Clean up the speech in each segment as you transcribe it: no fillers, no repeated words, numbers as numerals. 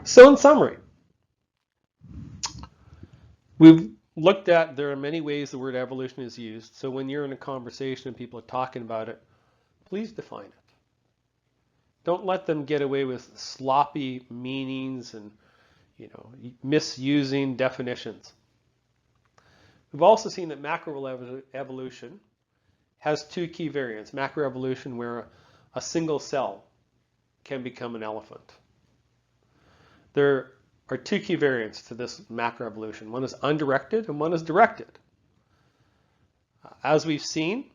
So in summary, we've looked at there are many ways the word evolution is used. So when you're in a conversation and people are talking about it, please define it. Don't let them get away with sloppy meanings and misusing definitions. We've also seen that macroevolution has two key variants. Macroevolution, where a single cell can become an elephant. There are two key variants to this macroevolution. One is undirected and one is directed. As we've seen,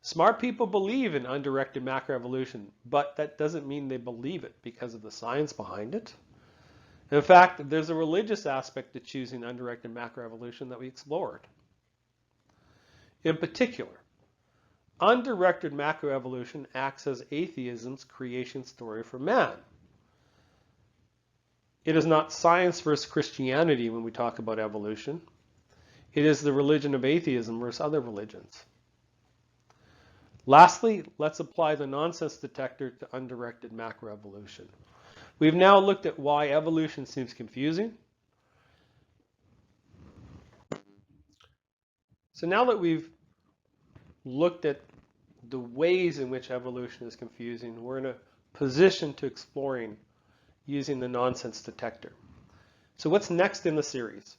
smart people believe in undirected macroevolution, but that doesn't mean they believe it because of the science behind it. In fact, there's a religious aspect to choosing undirected macroevolution that we explored. In particular, undirected macroevolution acts as atheism's creation story for man. It is not science versus Christianity when we talk about evolution. It is the religion of atheism versus other religions. Lastly, let's apply the nonsense detector to undirected macroevolution. We've now looked at why evolution seems confusing. So now that we've looked at the ways in which evolution is confusing, we're in a position to exploring using the nonsense detector. So what's next in the series?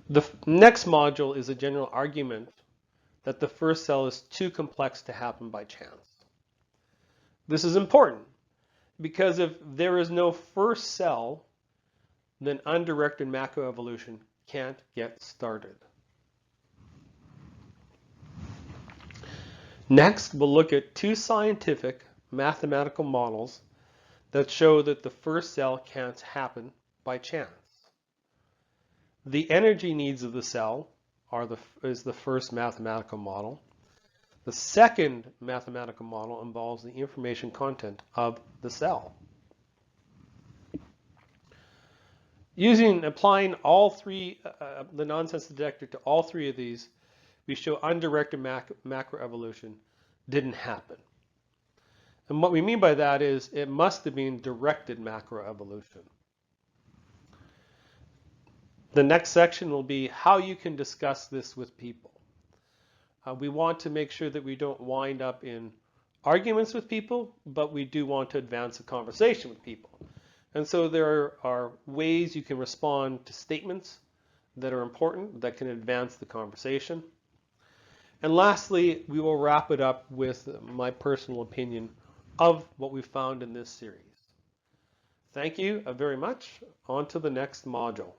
The next module is a general argument that the first cell is too complex to happen by chance. This is important because if there is no first cell, then undirected macroevolution can't get started. Next, we'll look at two scientific mathematical models that show that the first cell can't happen by chance. The energy needs of the cell is the first mathematical model. The second mathematical model involves the information content of the cell. Applying all three, the nonsense detector to all three of these, we show undirected macroevolution didn't happen. And what we mean by that is it must have been directed macroevolution. The next section will be how you can discuss this with people. We want to make sure that we don't wind up in arguments with people, but we do want to advance a conversation with people. And so there are ways you can respond to statements that are important, that can advance the conversation. And lastly, we will wrap it up with my personal opinion of what we found in this series. Thank you very much. On to the next module.